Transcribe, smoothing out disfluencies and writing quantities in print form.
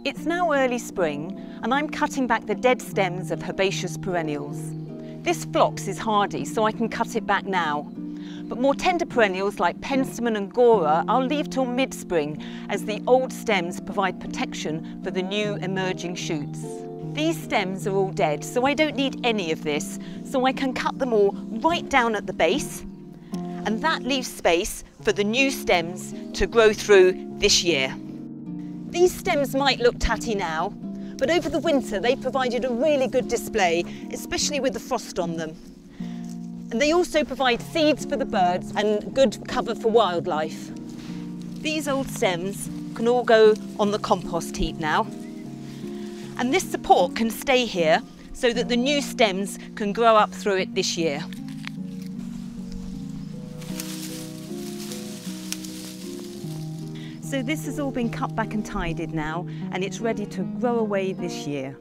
It's now early spring and I'm cutting back the dead stems of herbaceous perennials. This phlox is hardy, so I can cut it back now. But more tender perennials like penstemon and gora I'll leave till mid-spring, as the old stems provide protection for the new emerging shoots. These stems are all dead, so I don't need any of this, so I can cut them all right down at the base, and that leaves space for the new stems to grow through this year. These stems might look tatty now, but over the winter they provided a really good display, especially with the frost on them. And they also provide seeds for the birds and good cover for wildlife. These old stems can all go on the compost heap now. And this support can stay here so that the new stems can grow up through it this year. So this has all been cut back and tidied now, and it's ready to grow away this year.